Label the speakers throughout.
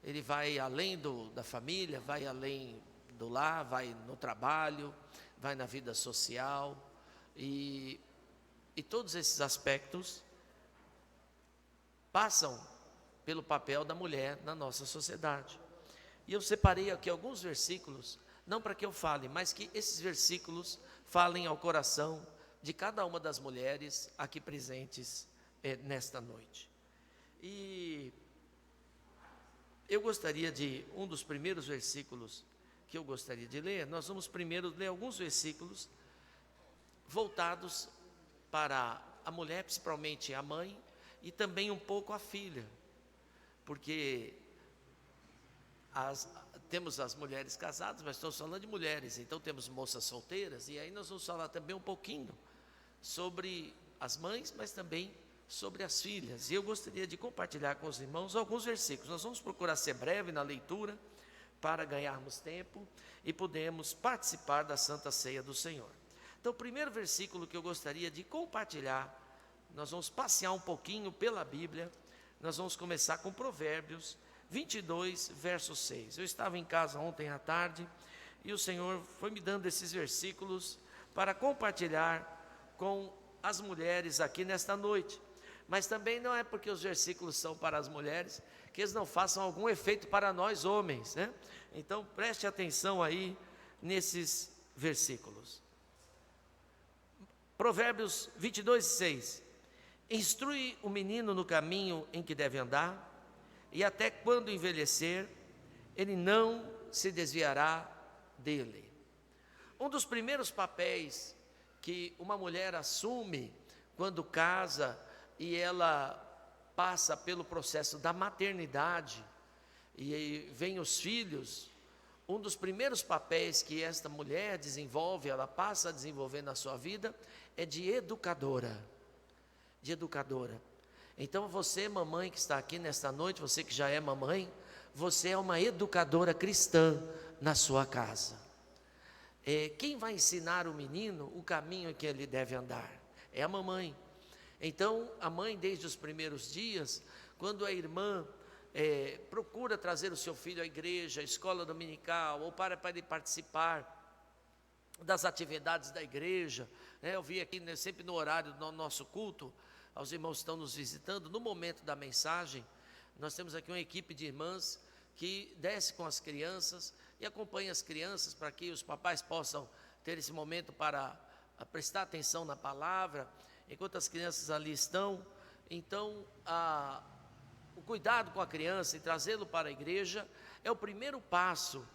Speaker 1: ele vai além da família, vai além do lar, vai no trabalho, vai na vida social, e todos esses aspectos passam pelo papel da mulher na nossa sociedade. E eu separei aqui alguns versículos, não para que eu fale, mas que esses versículos falem ao coração de cada uma das mulheres aqui presentes nesta noite. E eu gostaria um dos primeiros versículos que eu gostaria de ler, nós vamos primeiro ler alguns versículos voltados para a mulher, principalmente a mãe, e também um pouco a filha, porque temos as mulheres casadas, mas estamos falando de mulheres, então temos moças solteiras, e aí nós vamos falar também um pouquinho sobre as mães, mas também sobre as filhas. E eu gostaria de compartilhar com os irmãos alguns versículos. Nós vamos procurar ser breve na leitura, para ganharmos tempo e podermos participar da Santa Ceia do Senhor. Então, o primeiro versículo que eu gostaria de compartilhar, nós vamos passear um pouquinho pela Bíblia, nós vamos começar com Provérbios 22, verso 6. Eu estava em casa ontem à tarde, e o Senhor foi me dando esses versículos para compartilhar com as mulheres aqui nesta noite. Mas também não é porque os versículos são para as mulheres, que eles não façam algum efeito para nós homens, né? Então preste atenção aí nesses versículos. Provérbios 22, 6. Instrui o menino no caminho em que deve andar, e até quando envelhecer, ele não se desviará dele. Um dos primeiros papéis que uma mulher assume quando casa e ela passa pelo processo da maternidade e vem os filhos, um dos primeiros papéis que esta mulher desenvolve, ela passa a desenvolver na sua vida, é de educadora. De educadora. Então você, mamãe que está aqui nesta noite, você que já é mamãe, você é uma educadora cristã na sua casa. Quem vai ensinar o menino o caminho que ele deve andar? É a mamãe. Então, a mãe, desde os primeiros dias, quando a irmã procura trazer o seu filho à igreja, à escola dominical, ou para ele participar das atividades da igreja, eu vi aqui sempre no horário do nosso culto, aos irmãos que estão nos visitando, no momento da mensagem, nós temos aqui uma equipe de irmãs que desce com as crianças e acompanha as crianças para que os papais possam ter esse momento para prestar atenção na palavra, enquanto as crianças ali estão. Então, o cuidado com a criança e trazê-lo para a igreja é o primeiro passo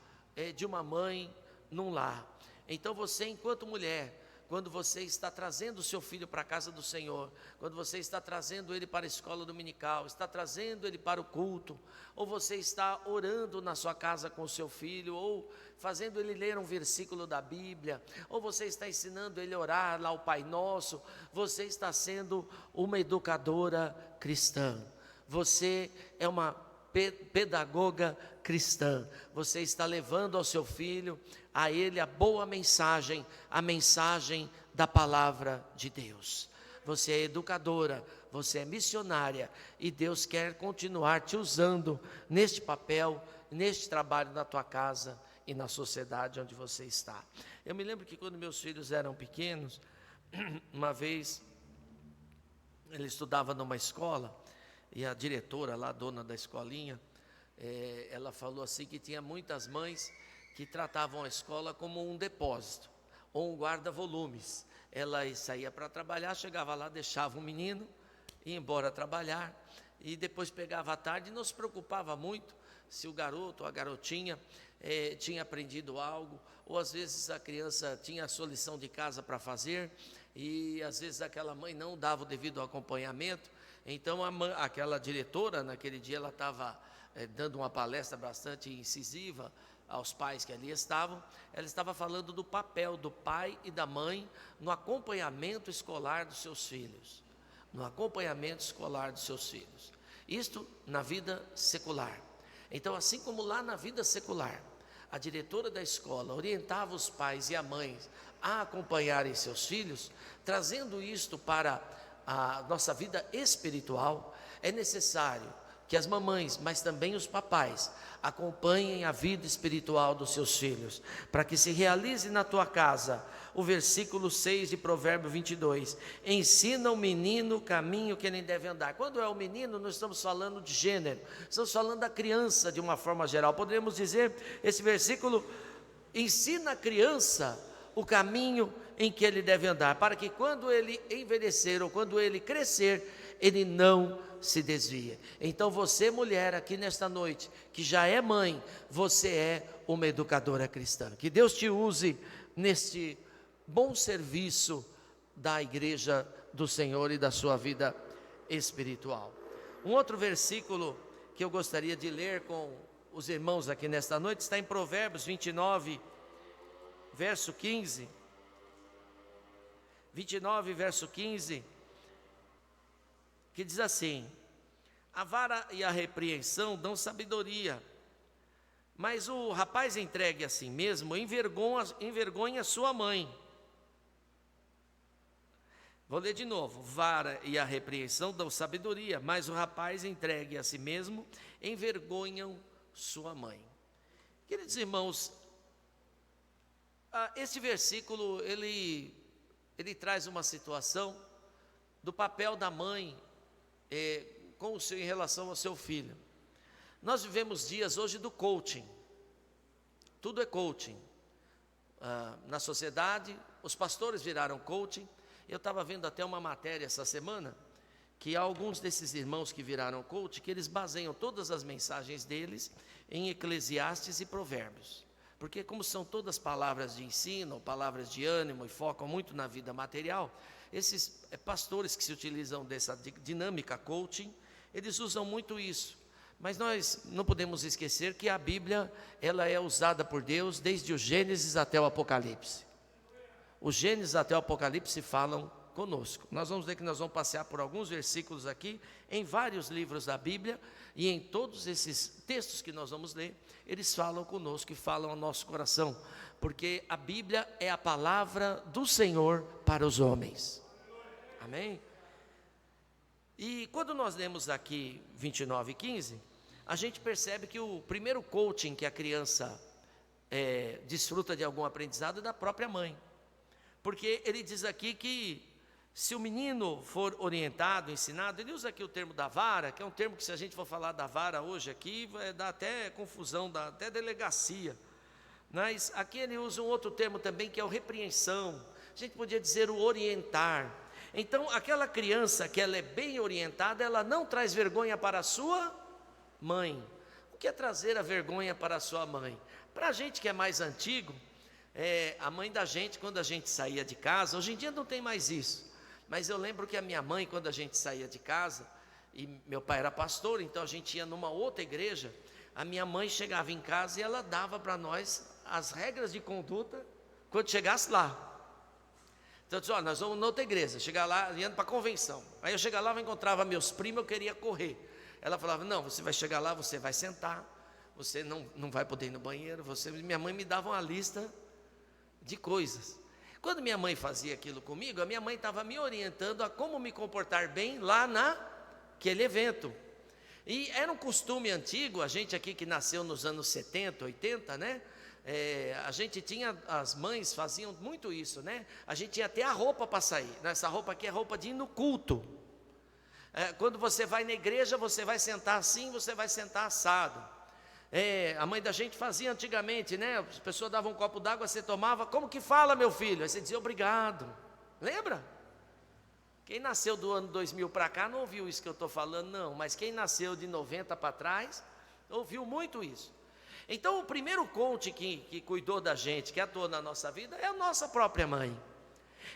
Speaker 1: de uma mãe num lar. Então você, enquanto mulher, quando você está trazendo o seu filho para a casa do Senhor, quando você está trazendo ele para a escola dominical, está trazendo ele para o culto, ou você está orando na sua casa com o seu filho, ou fazendo ele ler um versículo da Bíblia, ou você está ensinando ele a orar lá o Pai Nosso, você está sendo uma educadora cristã. Você é uma pedagoga cristã. Você está levando ao seu filho, a ele, a boa mensagem, a mensagem da palavra de Deus. Você é educadora, você é missionária, e Deus quer continuar te usando neste papel, neste trabalho na tua casa e na sociedade onde você está. Eu me lembro que quando meus filhos eram pequenos, uma vez ele estudava numa escola, e a diretora lá, dona da escolinha, ela falou assim que tinha muitas mães que tratavam a escola como um depósito, ou um guarda-volumes. Ela saía para trabalhar, chegava lá, deixava o menino, ia embora trabalhar, e depois pegava à tarde e não se preocupava muito se o garoto ou a garotinha tinha aprendido algo, ou às vezes a criança tinha a sua lição de casa para fazer, e às vezes aquela mãe não dava o devido acompanhamento. Então aquela diretora, naquele dia, ela estava dando uma palestra bastante incisiva aos pais que ali estavam. Ela estava falando do papel do pai e da mãe no acompanhamento escolar dos seus filhos. No acompanhamento escolar dos seus filhos. Isto na vida secular. Então, assim como lá na vida secular, a diretora da escola orientava os pais e a mãe a acompanharem seus filhos, trazendo isto para a nossa vida espiritual, é necessário que as mamães, mas também os papais, acompanhem a vida espiritual dos seus filhos, para que se realize na tua casa o versículo 6 de Provérbio 22, ensina o menino o caminho que ele deve andar. Quando é o menino, não estamos falando de gênero, estamos falando da criança de uma forma geral. Poderíamos dizer, esse versículo ensina a criança o caminho em que ele deve andar, para que quando ele envelhecer ou quando ele crescer, ele não se desvia. Então você, mulher, aqui nesta noite, que já é mãe, você é uma educadora cristã. Que Deus te use neste bom serviço da igreja do Senhor e da sua vida espiritual. Um outro versículo que eu gostaria de ler com os irmãos aqui nesta noite está em Provérbios 29, verso 15. 29, verso 15, que diz assim: a vara e a repreensão dão sabedoria, mas o rapaz entregue a si mesmo envergonha sua mãe. Vou ler de novo: vara e a repreensão dão sabedoria, mas o rapaz entregue a si mesmo envergonham sua mãe. Queridos irmãos, este versículo ele traz uma situação do papel da mãe em relação ao seu filho. Nós vivemos dias hoje do coaching, tudo é coaching. Na sociedade, os pastores viraram coaching. Eu estava vendo até uma matéria essa semana, que há alguns desses irmãos que viraram coach, que eles baseiam todas as mensagens deles em Eclesiastes e Provérbios. Porque como são todas palavras de ensino, palavras de ânimo e focam muito na vida material, esses pastores que se utilizam dessa dinâmica coaching, eles usam muito isso. Mas nós não podemos esquecer que a Bíblia, ela é usada por Deus desde o Gênesis até o Apocalipse. O Gênesis até o Apocalipse falam conosco. Nós vamos ver que nós vamos passear por alguns versículos aqui, em vários livros da Bíblia, e em todos esses textos que nós vamos ler, eles falam conosco e falam ao nosso coração, porque a Bíblia é a palavra do Senhor para os homens. Amém? E quando nós lemos aqui 29 e 15, a gente percebe que o primeiro coaching que a criança desfruta de algum aprendizado é da própria mãe. Porque ele diz aqui que se o menino for orientado, ensinado, ele usa aqui o termo da vara, que é um termo que, se a gente for falar da vara hoje aqui, vai dar até confusão, dá até delegacia. Mas aqui ele usa um outro termo também, que é o repreensão. A gente podia dizer o orientar. Então, aquela criança que ela é bem orientada, ela não traz vergonha para a sua mãe. O que é trazer a vergonha para a sua mãe? Para a gente que é mais antigo, a mãe da gente, quando a gente saía de casa, hoje em dia não tem mais isso, mas eu lembro que a minha mãe, quando a gente saía de casa, e meu pai era pastor, então a gente ia numa outra igreja, a minha mãe chegava em casa e ela dava para nós as regras de conduta quando chegasse lá. Então eu disse: nós vamos na outra igreja, chegar lá, indo para a convenção. Aí eu chegava lá, eu encontrava meus primos, eu queria correr. Ela falava: não, você vai chegar lá, você vai sentar, você não vai poder ir no banheiro. Minha mãe me dava uma lista de coisas. Quando minha mãe fazia aquilo comigo, a minha mãe estava me orientando a como me comportar bem lá naquele evento. E era um costume antigo, a gente aqui que nasceu nos anos 70, 80, né? A gente tinha, as mães faziam muito isso, né? A gente tinha até a roupa para sair. Essa roupa aqui é roupa de ir no culto. Quando você vai na igreja, você vai sentar assim, você vai sentar assado. A mãe da gente fazia antigamente, né? As pessoas davam um copo d'água, você tomava: como que fala, meu filho? Aí você dizia: obrigado. Lembra? Quem nasceu do ano 2000 para cá não ouviu isso que eu estou falando, não. Mas quem nasceu de 90 para trás, ouviu muito isso. Então, o primeiro coach que cuidou da gente, que atuou na nossa vida, é a nossa própria mãe.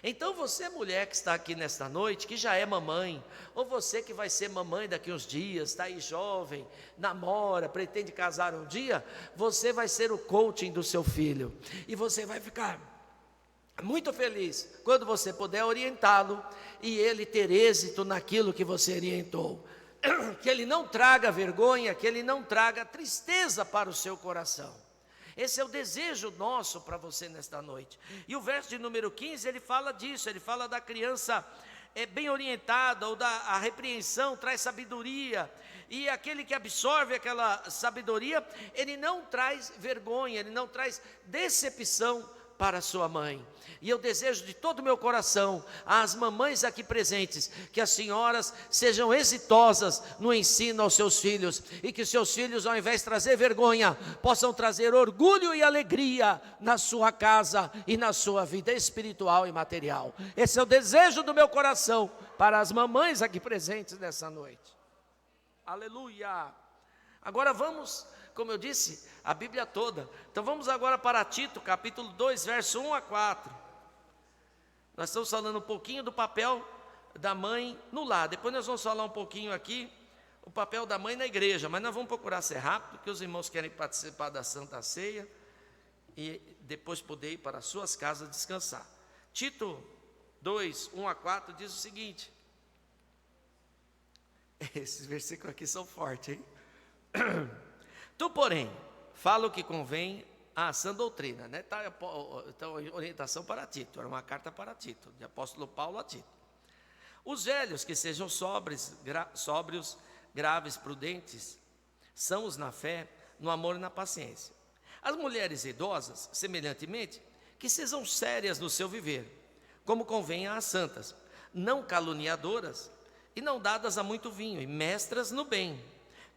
Speaker 1: Então você, mulher que está aqui nesta noite, que já é mamãe, ou você que vai ser mamãe daqui uns dias, está aí jovem, namora, pretende casar um dia, você vai ser o coaching do seu filho, e você vai ficar muito feliz quando você puder orientá-lo, e ele ter êxito naquilo que você orientou, que ele não traga vergonha, que ele não traga tristeza para o seu coração. Esse é o desejo nosso para você nesta noite. E o verso de número 15, ele fala disso, ele fala da criança bem orientada, ou a repreensão traz sabedoria, e aquele que absorve aquela sabedoria, ele não traz vergonha, ele não traz decepção para sua mãe. E eu desejo de todo o meu coração, às mamães aqui presentes, que as senhoras sejam exitosas no ensino aos seus filhos, e que seus filhos, ao invés de trazer vergonha, possam trazer orgulho e alegria na sua casa e na sua vida espiritual e material. Esse é o desejo do meu coração para as mamães aqui presentes nessa noite. Aleluia! Agora vamos, como eu disse, a Bíblia toda. Então vamos agora para Tito, capítulo 2, verso 1 a 4. Nós estamos falando um pouquinho do papel da mãe no lar. Depois nós vamos falar um pouquinho aqui o papel da mãe na igreja. Mas nós vamos procurar ser rápido, porque os irmãos querem participar da Santa Ceia e depois poder ir para as suas casas descansar. Tito 2, 1 a 4 diz o seguinte. Esses versículos aqui são fortes, hein? Tu, porém, fala o que convém à sã doutrina, né? Então, orientação para Tito, era uma carta para Tito, de apóstolo Paulo a Tito. Os velhos que sejam sóbrios, graves, prudentes, sãos na fé, no amor e na paciência. As mulheres idosas, semelhantemente, que sejam sérias no seu viver, como convém às santas, não caluniadoras e não dadas a muito vinho, e mestras no bem,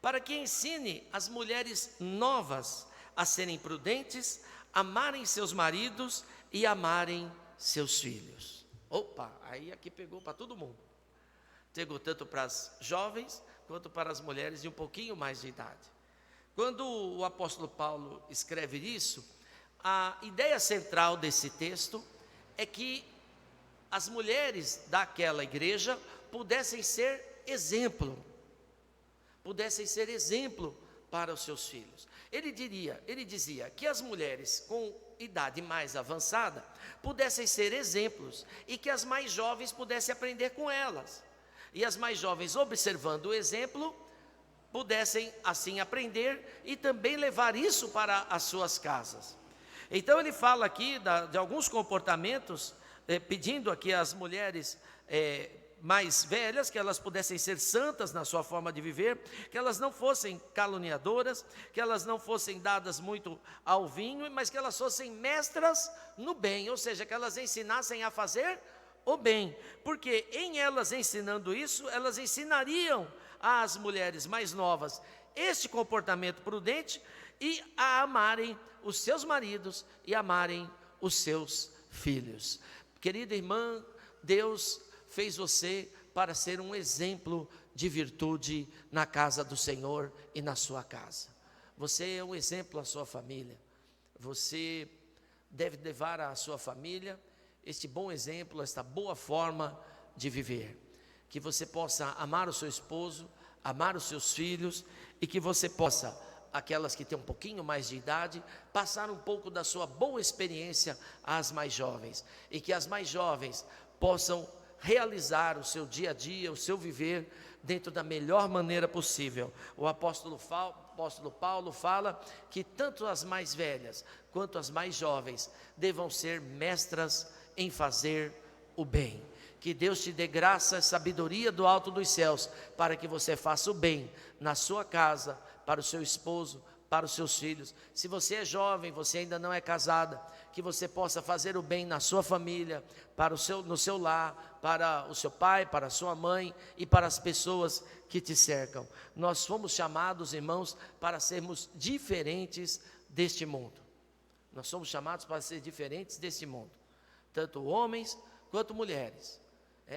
Speaker 1: para que ensine as mulheres novas a serem prudentes, amarem seus maridos e amarem seus filhos. Opa, aí aqui pegou para todo mundo. Pegou tanto para as jovens, quanto para as mulheres de um pouquinho mais de idade. Quando o apóstolo Paulo escreve isso, a ideia central desse texto é que as mulheres daquela igreja pudessem ser exemplo para os seus filhos. Ele dizia que as mulheres com idade mais avançada pudessem ser exemplos e que as mais jovens pudessem aprender com elas. E as mais jovens, observando o exemplo, pudessem assim aprender e também levar isso para as suas casas. Então ele fala aqui de alguns comportamentos, pedindo aqui às mulheres mais velhas, que elas pudessem ser santas na sua forma de viver, que elas não fossem caluniadoras, que elas não fossem dadas muito ao vinho, mas que elas fossem mestras no bem, ou seja, que elas ensinassem a fazer o bem, porque em elas ensinando isso, elas ensinariam às mulheres mais novas este comportamento prudente e a amarem os seus maridos e amarem os seus filhos. Querida irmã, Deus fez você para ser um exemplo de virtude na casa do Senhor e na sua casa. Você é um exemplo à sua família. Você deve levar à sua família este bom exemplo, esta boa forma de viver. Que você possa amar o seu esposo, amar os seus filhos e que você possa, aquelas que têm um pouquinho mais de idade, passar um pouco da sua boa experiência às mais jovens. E que as mais jovens possam realizar o seu dia a dia, o seu viver dentro da melhor maneira possível. O apóstolo Paulo fala que tanto as mais velhas quanto as mais jovens devam ser mestras em fazer o bem. Que Deus te dê graça e sabedoria do alto dos céus para que você faça o bem na sua casa, para o seu esposo, para os seus filhos. Se você é jovem, você ainda não é casada, que você possa fazer o bem na sua família, no seu lar, para o seu pai, para a sua mãe e para as pessoas que te cercam. Nós fomos chamados, irmãos, para sermos diferentes deste mundo. Nós somos chamados para ser diferentes deste mundo, tanto homens quanto mulheres.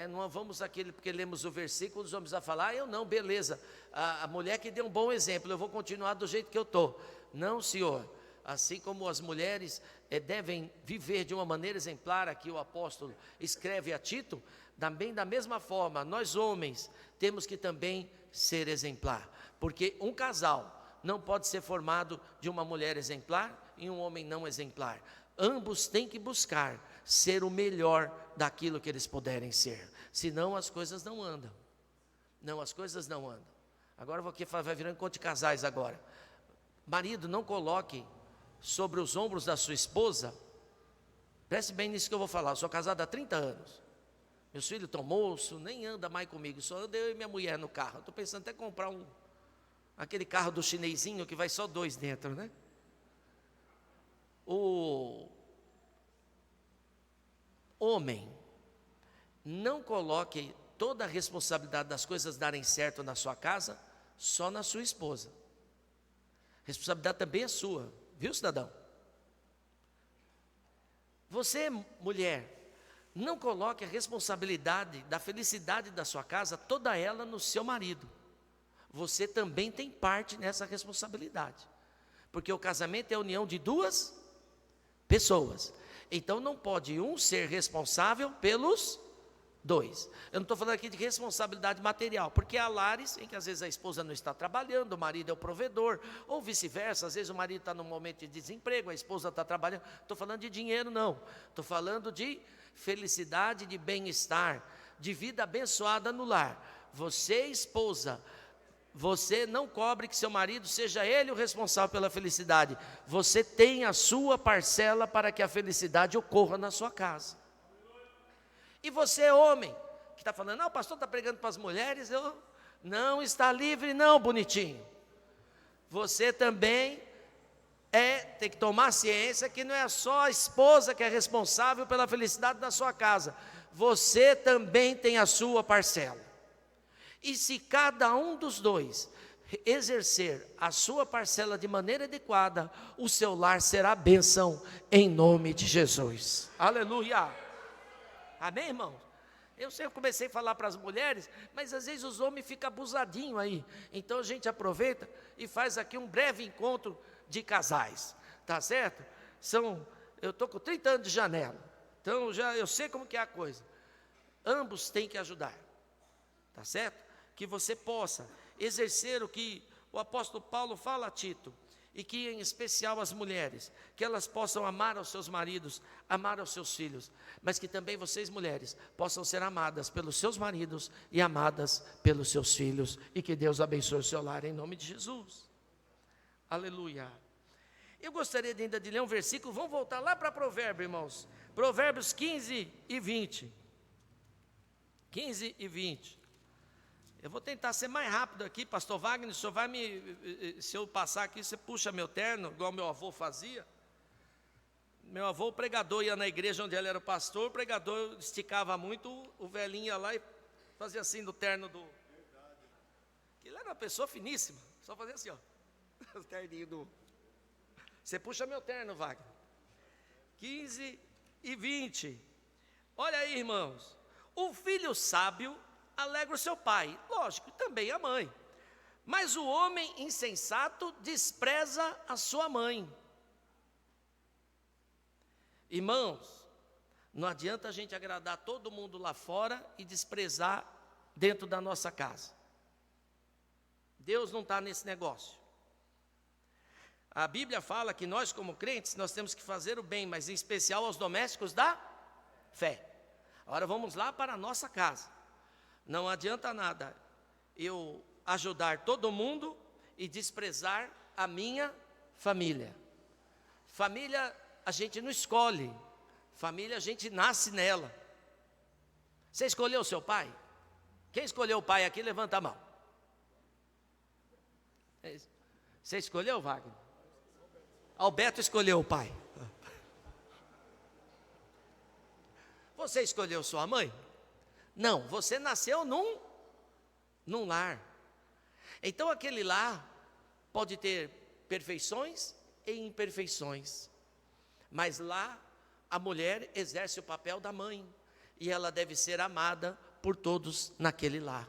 Speaker 1: Não vamos porque lemos o versículo, os homens a falar, eu não, beleza, a mulher que deu um bom exemplo, eu vou continuar do jeito que eu estou. Não, senhor, assim como as mulheres devem viver de uma maneira exemplar, aqui o apóstolo escreve a Tito, também da mesma forma, nós homens temos que também ser exemplar, porque um casal não pode ser formado de uma mulher exemplar e um homem não exemplar. Ambos têm que buscar ser o melhor daquilo que eles puderem ser, senão as coisas não andam. As coisas não andam. Agora vai virando conto de casais agora. Marido, não coloque sobre os ombros da sua esposa, preste bem nisso que eu vou falar, eu sou casado há 30 anos, meus filhos estão moços, nem anda mais comigo, só anda eu e minha mulher no carro, estou pensando até comprar Aquele carro do chinesinho que vai só 2 dentro, né? O homem, não coloque toda a responsabilidade das coisas darem certo na sua casa só na sua esposa. A responsabilidade também é sua, viu, cidadão? Você, mulher, não coloque a responsabilidade da felicidade da sua casa, toda ela no seu marido. Você também tem parte nessa responsabilidade, porque o casamento é a união de 2 pessoas. Então não pode um ser responsável pelos 2. Eu não estou falando aqui de responsabilidade material, porque há lares em que às vezes a esposa não está trabalhando, o marido é o provedor, ou vice-versa, às vezes o marido está num momento de desemprego, a esposa está trabalhando. Estou falando de dinheiro, não. Estou falando de felicidade, de bem-estar, de vida abençoada no lar. Você, esposa, você não cobre que seu marido seja ele o responsável pela felicidade. Você tem a sua parcela para que a felicidade ocorra na sua casa. E você, homem, que está falando, não, o pastor está pregando para as mulheres, não está livre não, bonitinho. Você também tem que tomar ciência que não é só a esposa que é responsável pela felicidade da sua casa. Você também tem a sua parcela. E se cada um dos 2 exercer a sua parcela de maneira adequada, o seu lar será bênção em nome de Jesus. Aleluia. Amém, irmão? Eu sempre comecei a falar para as mulheres, mas às vezes os homens ficam abusadinhos aí. Então a gente aproveita e faz aqui um breve encontro de casais, tá certo? Eu estou com 30 anos de janela, então eu sei como que é a coisa. Ambos têm que ajudar, tá certo? Que você possa exercer o que o apóstolo Paulo fala a Tito, e que em especial as mulheres, que elas possam amar aos seus maridos, amar aos seus filhos, mas que também vocês mulheres possam ser amadas pelos seus maridos e amadas pelos seus filhos, e que Deus abençoe o seu lar em nome de Jesus. Aleluia. Eu gostaria ainda de ler um versículo, vamos voltar lá para Provérbios, irmãos, Provérbios 15 e 20, 15 e 20, eu vou tentar ser mais rápido aqui, pastor Wagner, o senhor vai se eu passar aqui, você puxa meu terno, igual meu avô fazia. Meu avô, o pregador, ia na igreja onde ele era o pastor, o pregador esticava muito, o velhinho ia lá e fazia assim no terno do... Ele era uma pessoa finíssima, só fazia assim, ó, o terninho do... Você puxa meu terno, Wagner. 15 e 20, olha aí, irmãos, o filho sábio alegra o seu pai, lógico, também a mãe. Mas o homem insensato despreza a sua mãe. Irmãos, não adianta a gente agradar todo mundo lá fora e desprezar dentro da nossa casa. Deus não está nesse negócio. A Bíblia fala que nós, como crentes, nós temos que fazer o bem, mas em especial aos domésticos da fé. Agora vamos lá para a nossa casa. Não adianta nada eu ajudar todo mundo e desprezar a minha família. Família a gente não escolhe, família a gente nasce nela. Você escolheu o seu pai? Quem escolheu o pai aqui, levanta a mão. Você escolheu, Wagner? Alberto escolheu o pai. Você escolheu sua mãe? Não, você nasceu num lar. Então aquele lar pode ter perfeições e imperfeições, mas lá a mulher exerce o papel da mãe, e ela deve ser amada por todos naquele lar.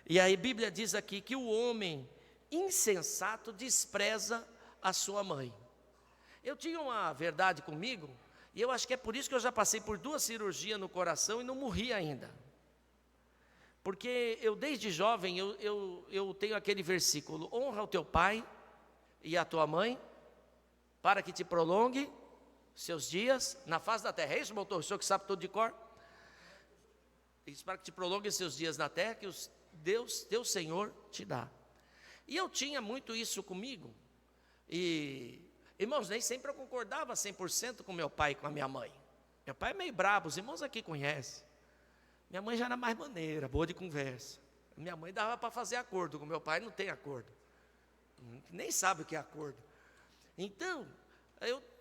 Speaker 1: E aí a Bíblia diz aqui que o homem insensato despreza a sua mãe. Eu tinha uma verdade comigo, e eu acho que é por isso que eu já passei por 2 cirurgias no coração e não morri ainda. Porque eu desde jovem, eu tenho aquele versículo, honra o teu pai e a tua mãe, para que te prolongue seus dias na face da terra. É isso, doutor? O senhor que sabe tudo de cor? Isso, para que te prolongue seus dias na terra, que Deus, teu Senhor, te dá. E eu tinha muito isso comigo. E, irmãos, nem sempre eu concordava 100% com meu pai e com a minha mãe. Meu pai é meio brabo, os irmãos aqui conhecem. Minha mãe já era mais maneira, boa de conversa. Minha mãe dava para fazer acordo, com meu pai não tem acordo. nem sabe o que é acordo. Então,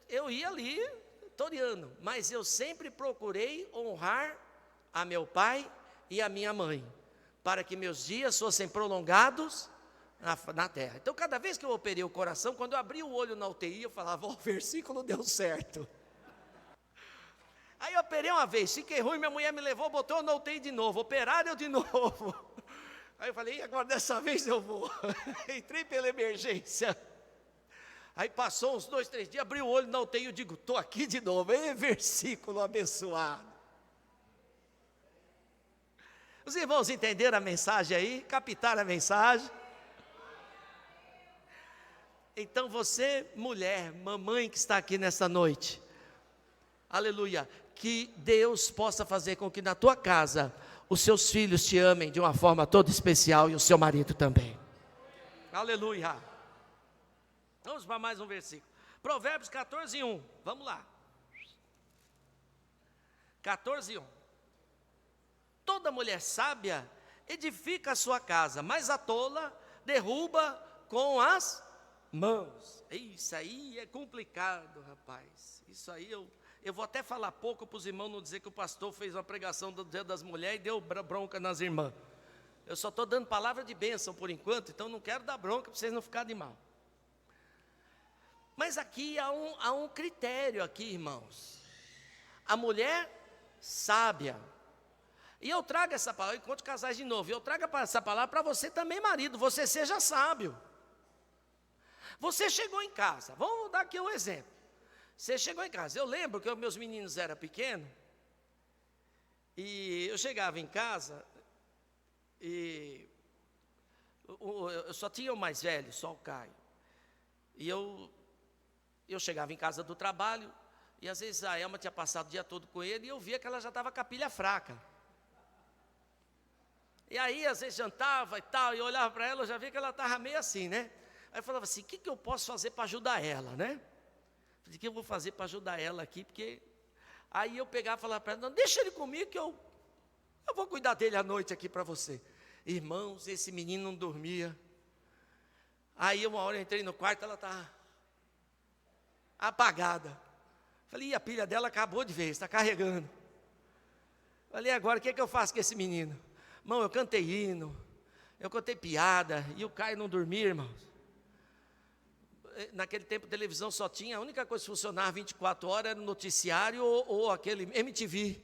Speaker 1: eu ia ali toreando, mas eu sempre procurei honrar a meu pai e a minha mãe, para que meus dias fossem prolongados na terra. Então, cada vez que eu operei o coração, quando eu abri o olho na UTI, eu falava, o versículo deu certo. Aí eu operei uma vez, fiquei ruim, minha mulher me levou, botou eu na UTI de novo, operaram eu de novo. Aí eu falei, agora dessa vez eu vou. Entrei pela emergência. Aí passou uns 2, 3 dias, abri o olho na UTI, eu digo, estou aqui de novo, versículo abençoado. Os irmãos entenderam a mensagem aí? Captaram a mensagem? Então você, mulher, mamãe que está aqui nessa noite, aleluia, que Deus possa fazer com que na tua casa os seus filhos te amem de uma forma toda especial e o seu marido também. Aleluia. Vamos para mais um versículo. Provérbios 14:1. Vamos lá. 14:1. Toda mulher sábia edifica a sua casa, mas a tola derruba com as mãos. Isso aí é complicado, rapaz. Isso aí eu vou até falar pouco para os irmãos não dizer que o pastor fez uma pregação do Dia das Mulheres e deu bronca nas irmãs. Eu só estou dando palavra de bênção por enquanto, então não quero dar bronca para vocês não ficarem de mal. Mas aqui há um critério aqui, irmãos. A mulher sábia. E eu trago essa palavra, enquanto casais de novo, eu trago essa palavra para você também, marido, você seja sábio. Você chegou em casa, vamos dar aqui um exemplo. Você chegou em casa, eu lembro que meus meninos eram pequenos, e eu chegava em casa, e eu só tinha o mais velho, só o Caio. E eu chegava em casa do trabalho, e às vezes a Elma tinha passado o dia todo com ele, e eu via que ela já estava com a pilha fraca. E aí, às vezes, jantava e tal, e eu olhava para ela, eu já via que ela estava meio assim, né? Aí eu falava assim, o que eu posso fazer para ajudar ela, né? Falei, o que eu vou fazer para ajudar ela aqui, porque... Aí eu pegava e falava para ela, não, deixa ele comigo que eu vou cuidar dele à noite aqui para você. Irmãos, esse menino não dormia. Aí uma hora eu entrei no quarto, ela estava apagada. Falei, e a pilha dela acabou de vez, está carregando. Falei, agora o que eu faço com esse menino? Irmão, eu cantei hino, eu contei piada, e o Caio não dormia, irmãos. Naquele tempo a televisão só tinha, a única coisa que funcionava 24 horas era o noticiário ou aquele MTV.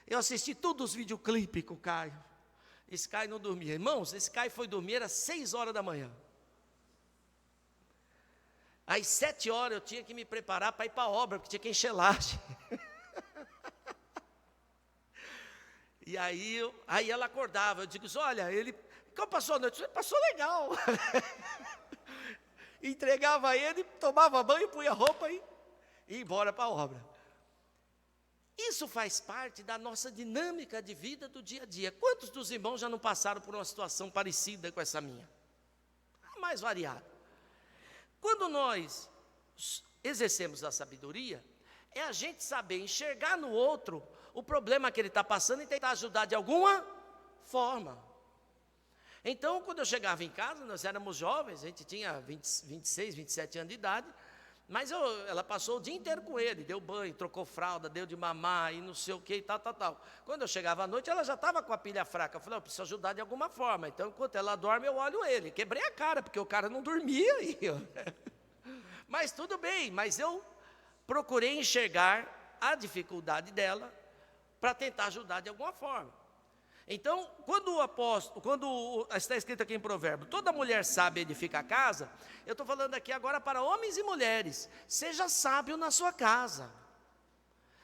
Speaker 1: Eu assisti todos os videoclipes com o Caio. Esse Caio não dormia. Irmãos, esse Caio foi dormir às 6 horas da manhã. Às 7 horas eu tinha que me preparar para ir para a obra, porque tinha que encher laje. E aí ela acordava, eu digo, olha, como passou a noite? Ele passou legal. Entregava ele, tomava banho, punha roupa e ia embora para a obra. Isso faz parte da nossa dinâmica de vida do dia a dia. Quantos dos irmãos já não passaram por uma situação parecida com essa minha? A mais variada. Quando nós exercemos a sabedoria, é a gente saber enxergar no outro o problema que ele está passando e tentar ajudar de alguma forma. Então, quando eu chegava em casa, nós éramos jovens, a gente tinha 26, 27 anos de idade, mas ela passou o dia inteiro com ele, deu banho, trocou fralda, deu de mamar e não sei o que e tal. Quando eu chegava à noite, ela já estava com a pilha fraca. Eu falei, eu preciso ajudar de alguma forma. Então, enquanto ela dorme, eu olho ele. Quebrei a cara, porque o cara não dormia. Mas tudo bem, mas eu procurei enxergar a dificuldade dela para tentar ajudar de alguma forma. Então, quando está escrito aqui em Provérbio, toda mulher sábia edifica a casa, eu estou falando aqui agora para homens e mulheres, seja sábio na sua casa,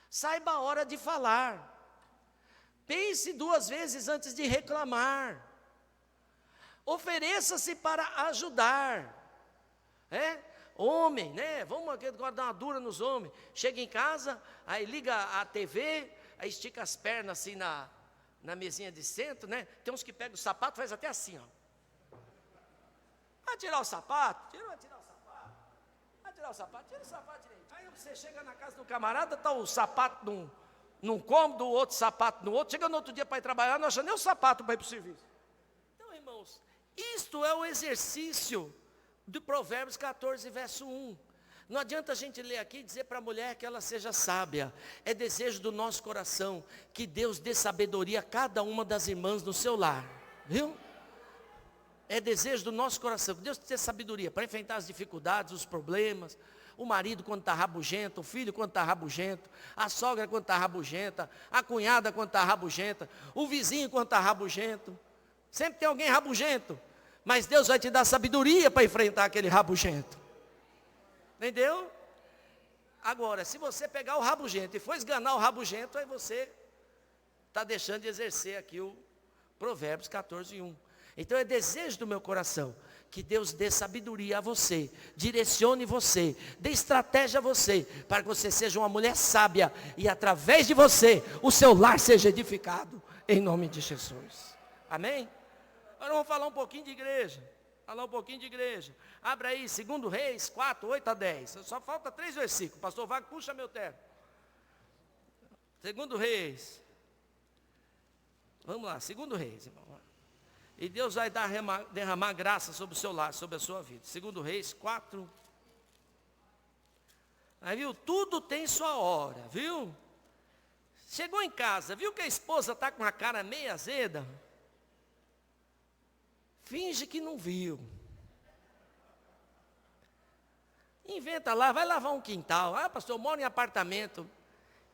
Speaker 1: saiba a hora de falar, pense 2 vezes antes de reclamar, ofereça-se para ajudar, homem, né? Vamos dar uma dura nos homens, chega em casa, aí liga a TV, aí estica as pernas assim na mesinha de centro, né? Tem uns que pegam o sapato, faz até assim, ó. Vai tirar o sapato? Vai tirar o sapato. Vai tirar o sapato? Tira o sapato direito. Aí você chega na casa do camarada, está o sapato num cômodo, o outro sapato no outro. Chega no outro dia para ir trabalhar, não acha nem o sapato para ir para o serviço. Então, irmãos, isto é o exercício de Provérbios 14, verso 1. Não adianta a gente ler aqui e dizer para a mulher que ela seja sábia. É desejo do nosso coração que Deus dê sabedoria a cada uma das irmãs no seu lar. Viu? É desejo do nosso coração que Deus dê sabedoria para enfrentar as dificuldades, os problemas. O marido quando está rabugento, o filho quando está rabugento, a sogra quando está rabugenta, a cunhada quando está rabugenta, o vizinho quando está rabugento. Sempre tem alguém rabugento. Mas Deus vai te dar sabedoria para enfrentar aquele rabugento. Entendeu? Agora, se você pegar o rabugento e for esganar o rabugento, aí você está deixando de exercer aqui o Provérbios 14, 1. Então é desejo do meu coração que Deus dê sabedoria a você, direcione você, dê estratégia a você, para que você seja uma mulher sábia e através de você, o seu lar seja edificado, em nome de Jesus. Amém? Agora vamos falar um pouquinho de igreja. Abra aí, 2 Reis 4, 8 a 10. Só falta 3 versículos. Pastor Wagner, puxa meu terno. 2 Reis. Vamos lá, 2 Reis, irmão. E Deus vai derramar graça sobre o seu lar, sobre a sua vida. 2 Reis 4. Aí, viu? Tudo tem sua hora, viu? Chegou em casa, viu que a esposa está com a cara meio azeda? Finge que não viu. Inventa lá, vai lavar um quintal. Ah, pastor, eu moro em apartamento.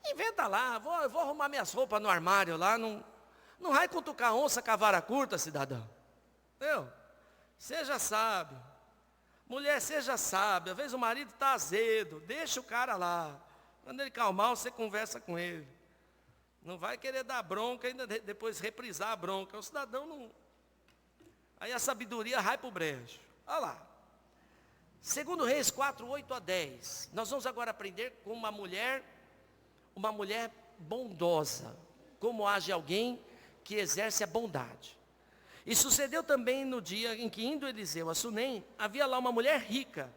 Speaker 1: Inventa lá, eu vou arrumar minhas roupas no armário lá. Não vai cutucar onça com a vara curta, cidadão. Entendeu? Seja sábio. Mulher, seja sábia. Às vezes o marido está azedo. Deixa o cara lá. Quando ele calmar, você conversa com ele. Não vai querer dar bronca e ainda depois reprisar a bronca. O cidadão não... Aí a sabedoria vai para o brejo. Olha lá. 2 Reis 4, 8 a 10. Nós vamos agora aprender com uma mulher bondosa. Como age alguém que exerce a bondade. E sucedeu também no dia em que indo Eliseu a Sunem, havia lá uma mulher rica,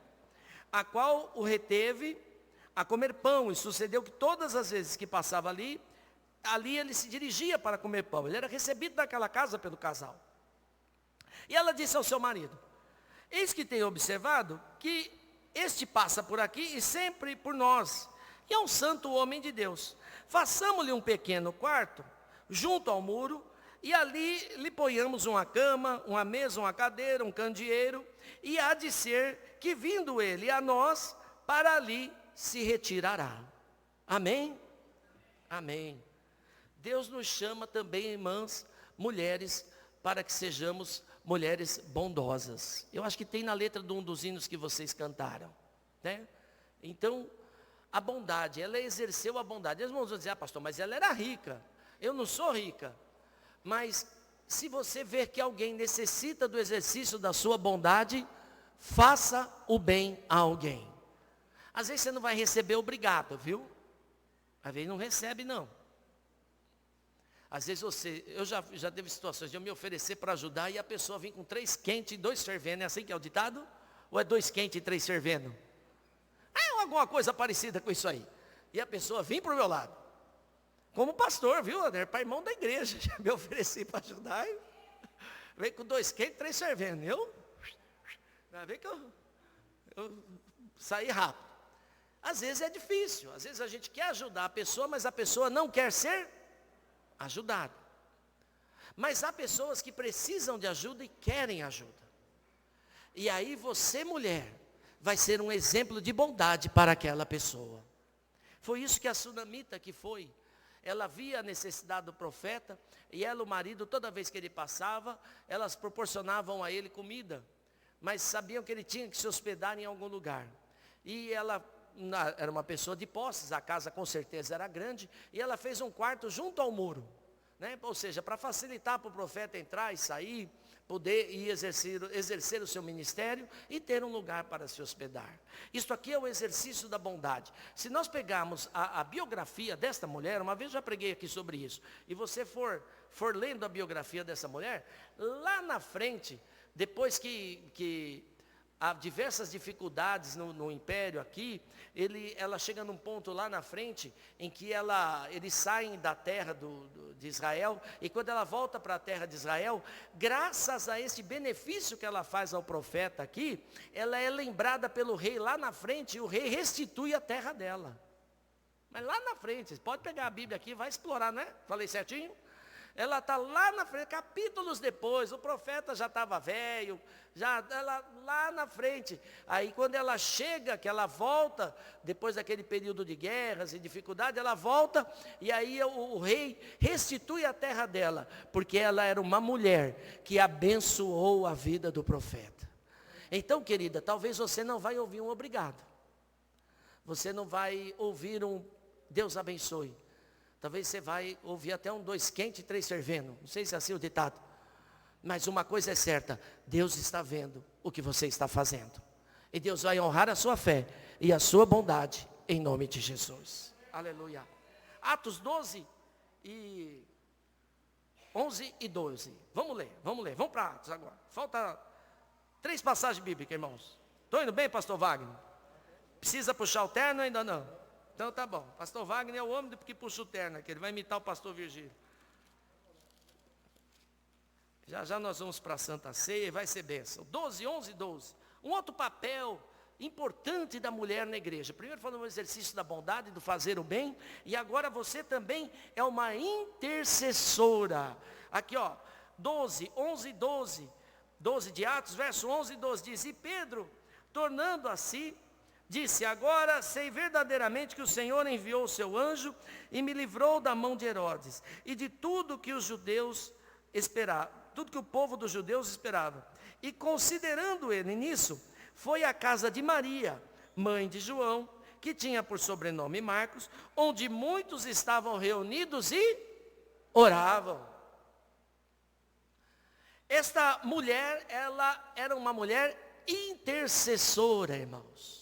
Speaker 1: a qual o reteve a comer pão. E sucedeu que todas as vezes que passava ali ele se dirigia para comer pão. Ele era recebido naquela casa pelo casal. E ela disse ao seu marido: eis que tenho observado que este passa por aqui e sempre por nós, e é um santo homem de Deus. Façamos-lhe um pequeno quarto, junto ao muro, e ali lhe ponhamos uma cama, uma mesa, uma cadeira, um candeeiro, e há de ser que vindo ele a nós, para ali se retirará. Amém? Amém. Deus nos chama também, irmãs, mulheres, para que sejamos mulheres bondosas. Eu acho que tem na letra de um dos hinos que vocês cantaram, né? Então, a bondade, ela exerceu a bondade. Eles vão dizer: ah, pastor, mas ela era rica. Eu não sou rica. Mas, se você ver que alguém necessita do exercício da sua bondade, faça o bem a alguém. Às vezes você não vai receber obrigado, viu? Às vezes não recebe, não. Às vezes eu já teve situações de eu me oferecer para ajudar e a pessoa vir com 3 quentes e 2 fervendo. É assim que é o ditado? Ou é 2 quentes e 3 fervendo? É alguma coisa parecida com isso aí. E a pessoa vem para o meu lado. Como pastor, viu? Para irmão da igreja. Já me ofereci para ajudar. E veio com 2 quentes e 3 fervendo. Vai ver que eu saí rápido. Às vezes é difícil. Às vezes a gente quer ajudar a pessoa, mas a pessoa não quer ser ajudado. Mas há pessoas que precisam de ajuda e querem ajuda. E aí você, mulher, vai ser um exemplo de bondade para aquela pessoa. Foi isso que a sunamita que foi. Ela via a necessidade do profeta, e ela, o marido, toda vez que ele passava, elas proporcionavam a ele comida, mas sabiam que ele tinha que se hospedar em algum lugar. E ela era uma pessoa de posses, a casa com certeza era grande, e ela fez um quarto junto ao muro, né? Ou seja, para facilitar para o profeta entrar e sair, poder ir exercer o seu ministério e ter um lugar para se hospedar. Isso aqui é o exercício da bondade. Se nós pegarmos a biografia desta mulher, uma vez eu já preguei aqui sobre isso, e você for lendo a biografia dessa mulher, lá na frente, depois que há diversas dificuldades no império aqui, ela chega num ponto lá na frente, em que eles saem da terra de Israel, e quando ela volta para a terra de Israel, graças a esse benefício que ela faz ao profeta aqui, ela é lembrada pelo rei lá na frente, e o rei restitui a terra dela. Mas lá na frente, você pode pegar a Bíblia aqui e vai explorar, né? Falei certinho? Ela está lá na frente, capítulos depois, o profeta já estava velho, ela lá na frente. Aí quando ela chega, que ela volta, depois daquele período de guerras e dificuldade, ela volta, e aí o rei restitui a terra dela, porque ela era uma mulher que abençoou a vida do profeta. Então, querida, talvez você não vai ouvir um obrigado. Você não vai ouvir um Deus abençoe. Talvez você vai ouvir até um 2 quente e 3 fervendo. Não sei se é assim o ditado. Mas uma coisa é certa. Deus está vendo o que você está fazendo. E Deus vai honrar a sua fé e a sua bondade. Em nome de Jesus. Aleluia. Atos 12 e 11 e 12. Vamos ler. Vamos para Atos agora. Falta 3 passagens bíblicas, irmãos. Estou indo bem, pastor Wagner? Precisa puxar o terno ou ainda não? Então tá bom. Pastor Wagner é o homem que puxa o terno aqui. Ele vai imitar o pastor Virgílio. Já nós vamos para a Santa Ceia e vai ser bênção. 12, 11 e 12. Um outro papel importante da mulher na igreja. Primeiro falando do exercício da bondade, do fazer o bem. E agora você também é uma intercessora. Aqui ó, 12, 11 e 12. 12 de Atos, verso 11 e 12. Diz, e Pedro, tornando a si, disse, agora sei verdadeiramente que o Senhor enviou o seu anjo e me livrou da mão de Herodes e de tudo que os judeus esperavam, tudo que o povo dos judeus esperava. E considerando ele nisso, foi à casa de Maria, mãe de João, que tinha por sobrenome Marcos, onde muitos estavam reunidos e oravam. Esta mulher, ela era uma mulher intercessora, irmãos.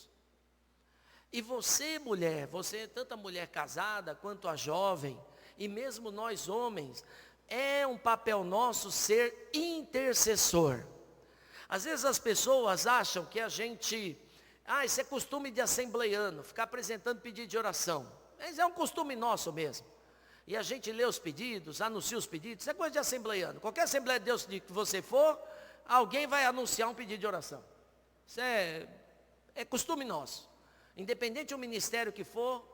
Speaker 1: E você, mulher, você, tanto a mulher casada quanto a jovem, e mesmo nós homens, é um papel nosso ser intercessor. Às vezes as pessoas acham que a gente, isso é costume de assembleiano, ficar apresentando pedido de oração. Mas é um costume nosso mesmo. E a gente lê os pedidos, anuncia os pedidos, isso é coisa de assembleiano. Qualquer Assembleia de Deus que você for, alguém vai anunciar um pedido de oração. Isso é costume nosso. Independente do ministério que for,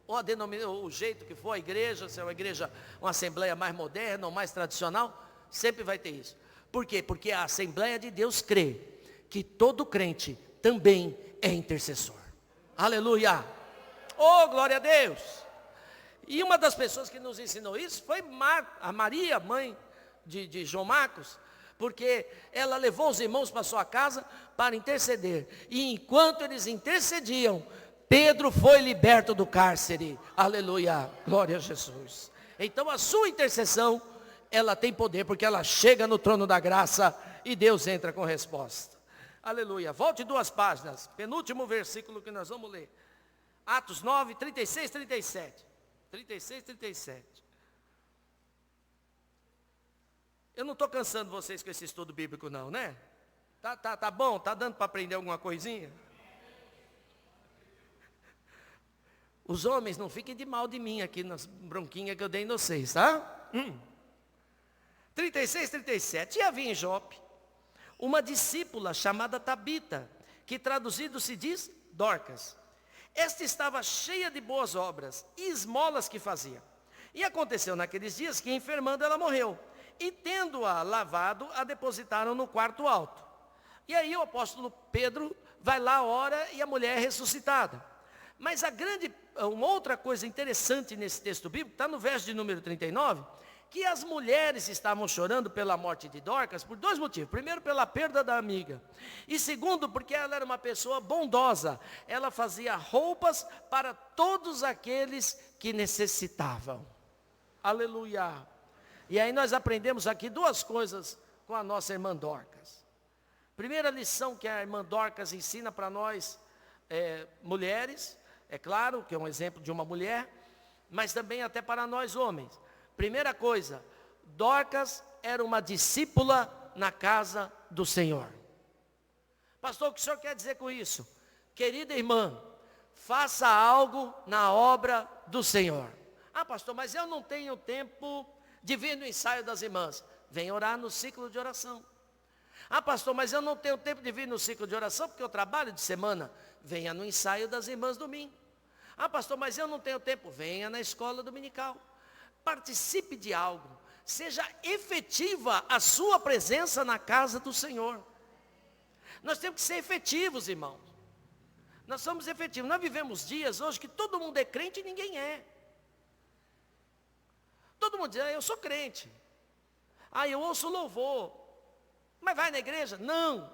Speaker 1: ou o jeito que for, a igreja, se é uma igreja, uma assembleia mais moderna ou mais tradicional, sempre vai ter isso. Por quê? Porque a Assembleia de Deus crê que todo crente também é intercessor. Aleluia! Oh, glória a Deus! E uma das pessoas que nos ensinou isso foi a Maria, mãe de João Marcos, porque ela levou os irmãos para sua casa para interceder. E enquanto eles intercediam, Pedro foi liberto do cárcere. Aleluia, glória a Jesus. Então a sua intercessão, ela tem poder, porque ela chega no trono da graça e Deus entra com resposta. Aleluia, volte 2 páginas, penúltimo versículo que nós vamos ler. Atos 9, 36, 37. 36, 37. Eu não estou cansando vocês com esse estudo bíblico não, né? Tá bom? Tá dando para aprender alguma coisinha? Os homens não fiquem de mal de mim aqui nas bronquinhas que eu dei em vocês, tá? 36, 37. E havia em Jope uma discípula chamada Tabita, que traduzido se diz Dorcas. Esta estava cheia de boas obras e esmolas que fazia. E aconteceu naqueles dias que, enfermando, ela morreu. E tendo-a lavado, a depositaram no quarto alto. E aí o apóstolo Pedro vai lá, ora, e a mulher é ressuscitada. Mas uma outra coisa interessante nesse texto bíblico, está no verso de número 39, que as mulheres estavam chorando pela morte de Dorcas por 2 motivos. Primeiro, pela perda da amiga. E segundo, porque ela era uma pessoa bondosa. Ela fazia roupas para todos aqueles que necessitavam. Aleluia. E aí nós aprendemos aqui 2 coisas com a nossa irmã Dorcas. Primeira lição que a irmã Dorcas ensina para nós, mulheres, é claro que é um exemplo de uma mulher, mas também até para nós homens. Primeira coisa, Dorcas era uma discípula na casa do Senhor. Pastor, o que o senhor quer dizer com isso? Querida irmã, faça algo na obra do Senhor. Ah, pastor, mas eu não tenho tempo de vir no ensaio das irmãs. Vem orar no ciclo de oração. Ah, pastor, mas eu não tenho tempo de vir no ciclo de oração porque eu trabalho de semana. Venha no ensaio das irmãs domingo. Ah, pastor, mas eu não tenho tempo. Venha na escola dominical. Participe de algo. Seja efetiva a sua presença na casa do Senhor. Nós temos que ser efetivos, irmãos. Nós somos efetivos. Nós vivemos dias hoje que todo mundo é crente e ninguém é. Todo mundo diz, eu sou crente. Eu ouço louvor. Mas vai na igreja? Não.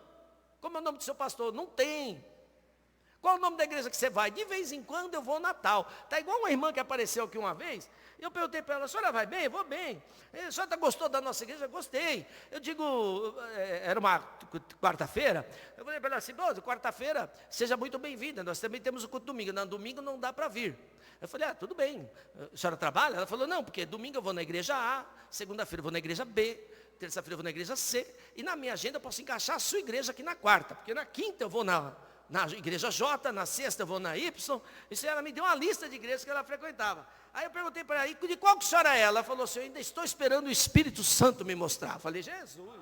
Speaker 1: Como é o nome do seu pastor? Não tem. Qual o nome da igreja que você vai? De vez em quando eu vou ao Natal. Está igual uma irmã que apareceu aqui uma vez. Eu perguntei para ela, a senhora vai bem? Eu vou bem. A senhora gostou da nossa igreja? Gostei. Eu digo, era uma quarta-feira. Eu falei para ela assim, quarta-feira, seja muito bem-vinda. Nós também temos o culto domingo. No domingo não dá para vir. Eu falei, tudo bem. A senhora trabalha? Ela falou, não, porque domingo eu vou na igreja A, segunda-feira eu vou na igreja B, terça-feira eu vou na igreja C, e na minha agenda eu posso encaixar a sua igreja aqui na quarta, porque na quinta eu vou na igreja J, na sexta eu vou na Y. Isso ela me deu uma lista de igrejas que ela frequentava. Aí eu perguntei para ela, de qual que a senhora é? Ela falou assim, eu ainda estou esperando o Espírito Santo me mostrar. Eu falei, Jesus.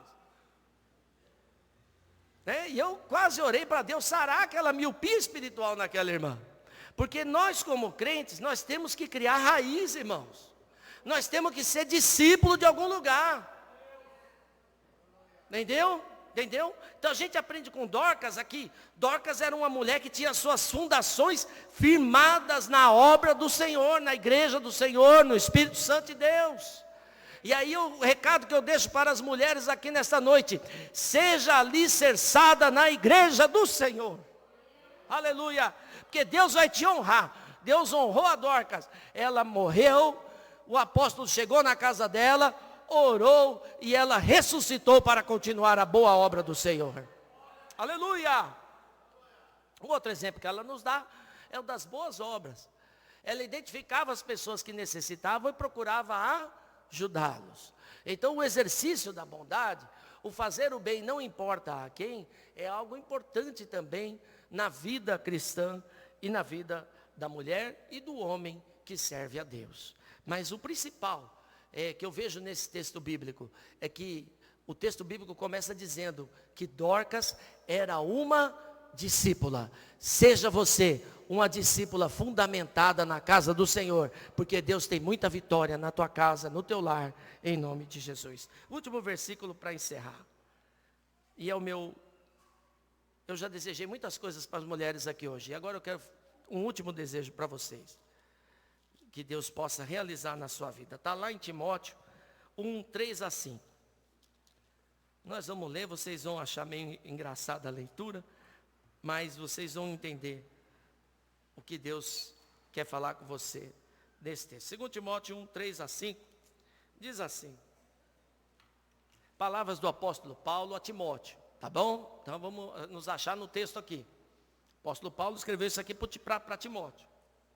Speaker 1: E eu quase orei para Deus sarar aquela miopia espiritual naquela irmã. Porque nós como crentes, nós temos que criar raiz, irmãos. Nós temos que ser discípulo de algum lugar. Entendeu? Então a gente aprende com Dorcas aqui. Dorcas era uma mulher que tinha suas fundações firmadas na obra do Senhor, na igreja do Senhor, no Espírito Santo de Deus. E aí o recado que eu deixo para as mulheres aqui nesta noite: seja alicerçada na igreja do Senhor. Aleluia. Porque Deus vai te honrar. Deus honrou a Dorcas. Ela morreu, o apóstolo chegou na casa dela, orou e ela ressuscitou para continuar a boa obra do Senhor. Aleluia. Um outro exemplo que ela nos dá é o das boas obras. Ela identificava as pessoas que necessitavam e procurava ajudá-los. Então o exercício da bondade, o fazer o bem, não importa a quem, é algo importante também na vida cristã e na vida da mulher e do homem que serve a Deus. Mas o principal que eu vejo nesse texto bíblico é que o texto bíblico começa dizendo que Dorcas era uma discípula. Seja você uma discípula fundamentada na casa do Senhor, porque Deus tem muita vitória na tua casa, no teu lar, em nome de Jesus. Último versículo para encerrar. E é o meu... Eu já desejei muitas coisas para as mulheres aqui hoje. E agora eu quero um último desejo para vocês. Que Deus possa realizar na sua vida. Está lá em Timóteo 1, 3 a 5. Nós vamos ler, vocês vão achar meio engraçada a leitura, mas vocês vão entender o que Deus quer falar com você nesse texto. 2 Timóteo 1, 3 a 5, diz assim. Palavras do apóstolo Paulo a Timóteo. Tá bom? Então vamos nos achar no texto aqui. O apóstolo Paulo escreveu isso aqui para Timóteo.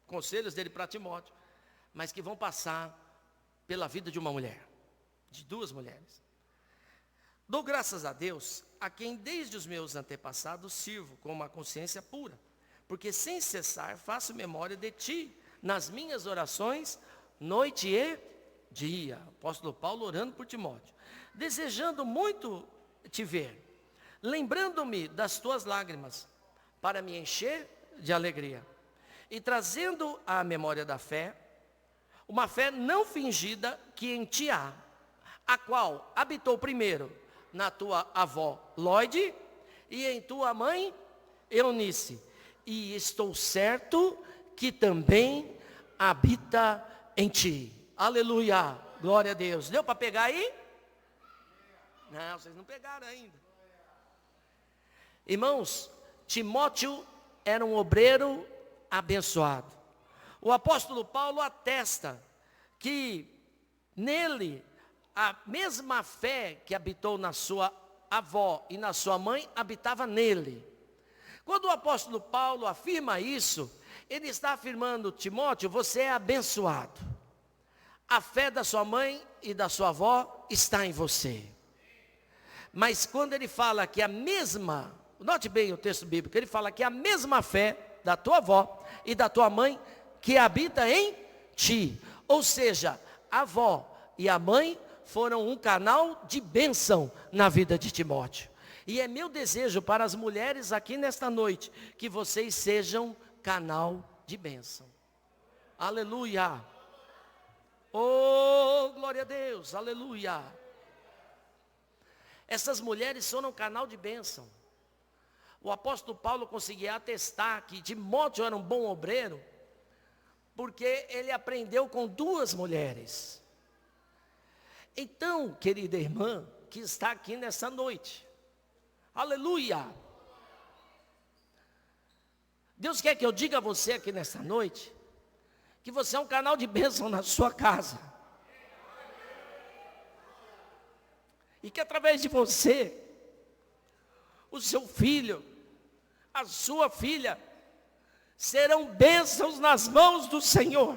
Speaker 1: Conselhos dele para Timóteo. Mas que vão passar pela vida de uma mulher. De duas mulheres. Dou graças a Deus, a quem desde os meus antepassados sirvo com uma consciência pura. Porque sem cessar faço memória de ti, nas minhas orações, noite e dia. O apóstolo Paulo orando por Timóteo. Desejando muito te ver. Lembrando-me das tuas lágrimas, para me encher de alegria, e trazendo à memória da fé, uma fé não fingida que em ti há, a qual habitou primeiro na tua avó Lóide e em tua mãe Eunice, e estou certo que também habita em ti. Aleluia, glória a Deus. Deu para pegar aí? Não, vocês não pegaram ainda. Irmãos, Timóteo era um obreiro abençoado. O apóstolo Paulo atesta que nele a mesma fé que habitou na sua avó e na sua mãe habitava nele. Quando o apóstolo Paulo afirma isso, ele está afirmando: Timóteo, você é abençoado. A fé da sua mãe e da sua avó está em você. Mas quando ele fala que a mesma note bem o texto bíblico, ele fala que a mesma fé da tua avó e da tua mãe que habita em ti. Ou seja, a avó e a mãe foram um canal de bênção na vida de Timóteo. E é meu desejo para as mulheres aqui nesta noite, que vocês sejam canal de bênção. Aleluia. Oh, glória a Deus, aleluia. Essas mulheres foram um canal de bênção. O apóstolo Paulo conseguia atestar que Timóteo era um bom obreiro, porque ele aprendeu com 2 mulheres. Então, querida irmã, que está aqui nessa noite, aleluia. Deus quer que eu diga a você aqui nessa noite, que você é um canal de bênção na sua casa. E que através de você, o seu filho, a sua filha, serão bênçãos nas mãos do Senhor.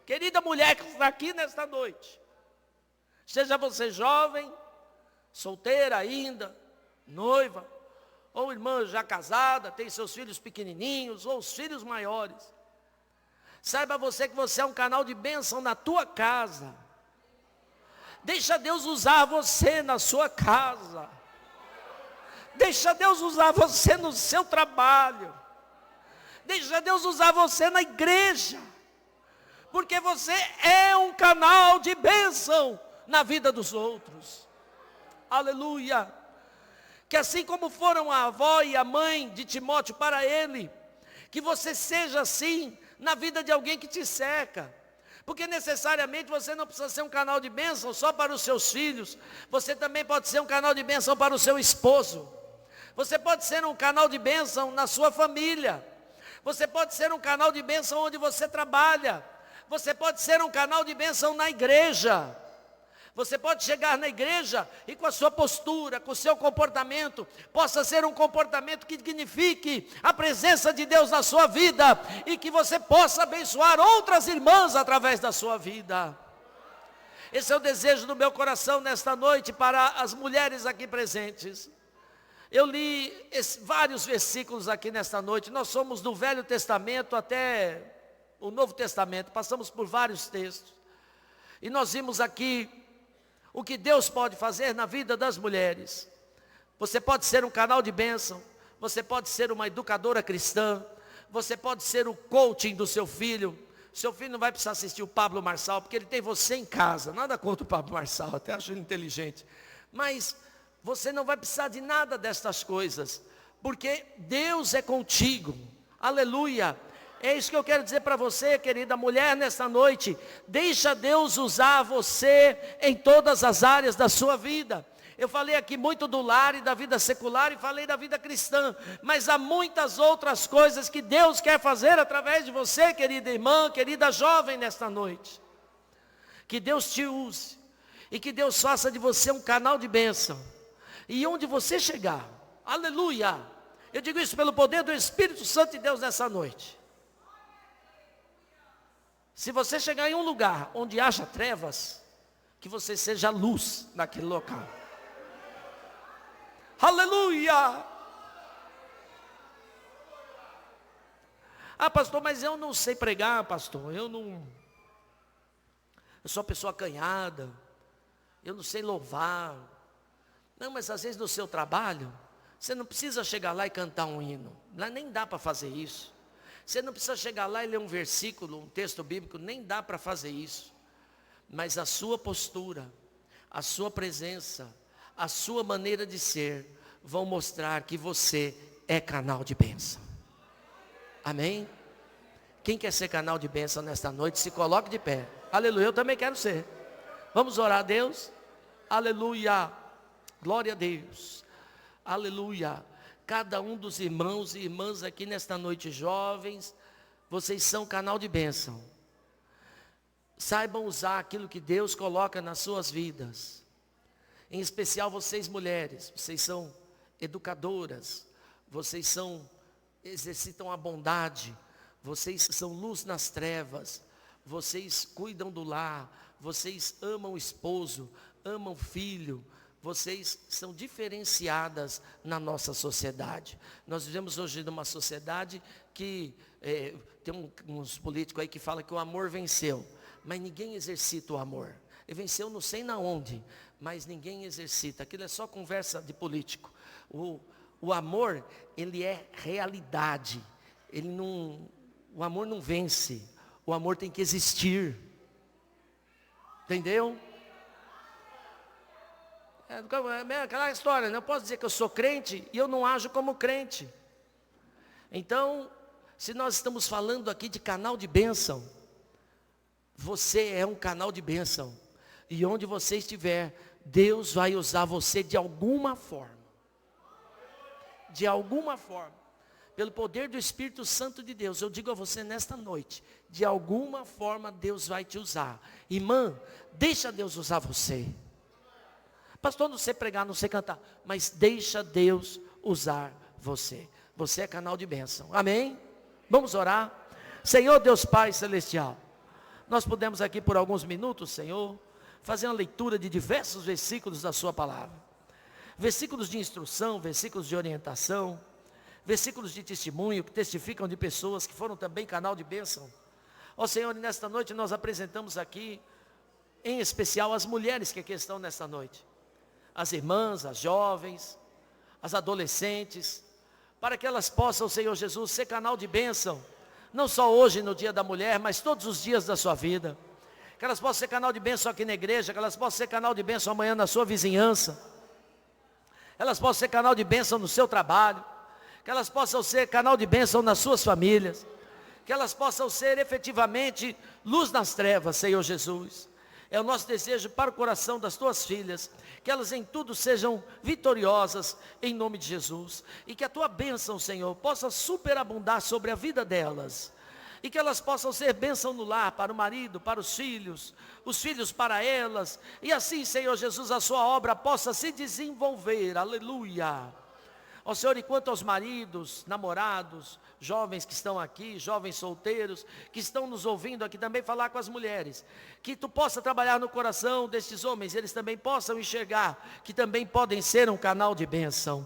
Speaker 1: Querida mulher que está aqui nesta noite, seja você jovem, solteira ainda, noiva, ou irmã já casada, tem seus filhos pequenininhos, ou os filhos maiores, saiba você que você é um canal de bênção na tua casa. Deixa Deus usar você na sua casa. Deixa Deus usar você no seu trabalho. Deixa Deus usar você na igreja. Porque você é um canal de bênção na vida dos outros. Aleluia. Que assim como foram a avó e a mãe de Timóteo para ele, que você seja assim na vida de alguém que te cerca. Porque necessariamente você não precisa ser um canal de bênção só para os seus filhos. Você também pode ser um canal de bênção para o seu esposo. Você pode ser um canal de bênção na sua família. Você pode ser um canal de bênção onde você trabalha. Você pode ser um canal de bênção na igreja. Você pode chegar na igreja e com a sua postura, com o seu comportamento, possa ser um comportamento que dignifique a presença de Deus na sua vida e que você possa abençoar outras irmãs através da sua vida. Esse é o desejo do meu coração nesta noite para as mulheres aqui presentes. Eu li vários versículos aqui nesta noite. Nós somos do Velho Testamento até o Novo Testamento, passamos por vários textos. E nós vimos aqui o que Deus pode fazer na vida das mulheres. Você pode ser um canal de bênção, você pode ser uma educadora cristã, você pode ser o coaching do seu filho. Seu filho não vai precisar assistir o Pablo Marçal, porque ele tem você em casa. Nada contra o Pablo Marçal, até acho ele inteligente. Mas você não vai precisar de nada destas coisas, porque Deus é contigo. Aleluia. É isso que eu quero dizer para você, querida mulher, nesta noite. Deixa Deus usar você em todas as áreas da sua vida. Eu falei aqui muito do lar e da vida secular e falei da vida cristã. Mas há muitas outras coisas que Deus quer fazer através de você, querida irmã, querida jovem, nesta noite. Que Deus te use e que Deus faça de você um canal de bênção. E onde você chegar, aleluia. Eu digo isso pelo poder do Espírito Santo de Deus nessa noite. Se você chegar em um lugar onde haja trevas, que você seja luz naquele local. Aleluia! Ah, pastor, mas eu não sei pregar, pastor. Eu sou uma pessoa acanhada. Eu não sei louvar. Não, mas às vezes no seu trabalho, você não precisa chegar lá e cantar um hino. Nem dá para fazer isso. Você não precisa chegar lá e ler um versículo, um texto bíblico, nem dá para fazer isso. Mas a sua postura, a sua presença, a sua maneira de ser, vão mostrar que você é canal de bênção. Amém? Quem quer ser canal de bênção nesta noite, se coloque de pé. Aleluia, eu também quero ser. Vamos orar a Deus? Aleluia, glória a Deus. Aleluia. Cada um dos irmãos e irmãs aqui nesta noite, jovens, vocês são canal de bênção. Saibam usar aquilo que Deus coloca nas suas vidas. Em especial vocês mulheres, vocês são educadoras, vocês exercitam a bondade, vocês são luz nas trevas, vocês cuidam do lar, vocês amam o esposo, amam o filho, vocês são diferenciadas na nossa sociedade. Nós vivemos hoje numa sociedade que tem uns políticos aí que falam que o amor venceu, mas ninguém exercita o amor. Ele venceu não sei na onde, mas ninguém exercita. Aquilo é só conversa de político. O amor, ele é realidade. O amor não vence. O amor tem que existir. Entendeu? É aquela história, não posso dizer que eu sou crente e eu não ajo como crente. Então, se nós estamos falando aqui de canal de bênção, você é um canal de bênção. E onde você estiver, Deus vai usar você de alguma forma. De alguma forma. Pelo poder do Espírito Santo de Deus, eu digo a você nesta noite, de alguma forma Deus vai te usar. Irmã, deixa Deus usar você. Pastor, não sei pregar, não sei cantar, mas deixa Deus usar você. Você é canal de bênção. Amém? Vamos orar? Senhor Deus Pai Celestial, nós podemos aqui por alguns minutos, Senhor, fazer uma leitura de diversos versículos da sua palavra. Versículos de instrução, versículos de orientação, versículos de testemunho, que testificam de pessoas que foram também canal de bênção. Ó Senhor, nesta noite nós apresentamos aqui, em especial as mulheres que aqui estão nesta noite. As irmãs, as jovens, as adolescentes, para que elas possam, Senhor Jesus, ser canal de bênção, não só hoje no dia da mulher, mas todos os dias da sua vida. Que elas possam ser canal de bênção aqui na igreja, que elas possam ser canal de bênção amanhã na sua vizinhança. Elas possam ser canal de bênção no seu trabalho, que elas possam ser canal de bênção nas suas famílias, que elas possam ser efetivamente luz nas trevas, Senhor Jesus. É o nosso desejo para o coração das tuas filhas, que elas em tudo sejam vitoriosas, em nome de Jesus, e que a tua bênção, Senhor, possa superabundar sobre a vida delas, e que elas possam ser bênção no lar, para o marido, para os filhos para elas, e assim, Senhor Jesus, a sua obra possa se desenvolver, aleluia. Ó Senhor, e quanto aos maridos, namorados, jovens que estão aqui, jovens solteiros, que estão nos ouvindo aqui, também falar com as mulheres, que tu possa trabalhar no coração destes homens, eles também possam enxergar, que também podem ser um canal de bênção.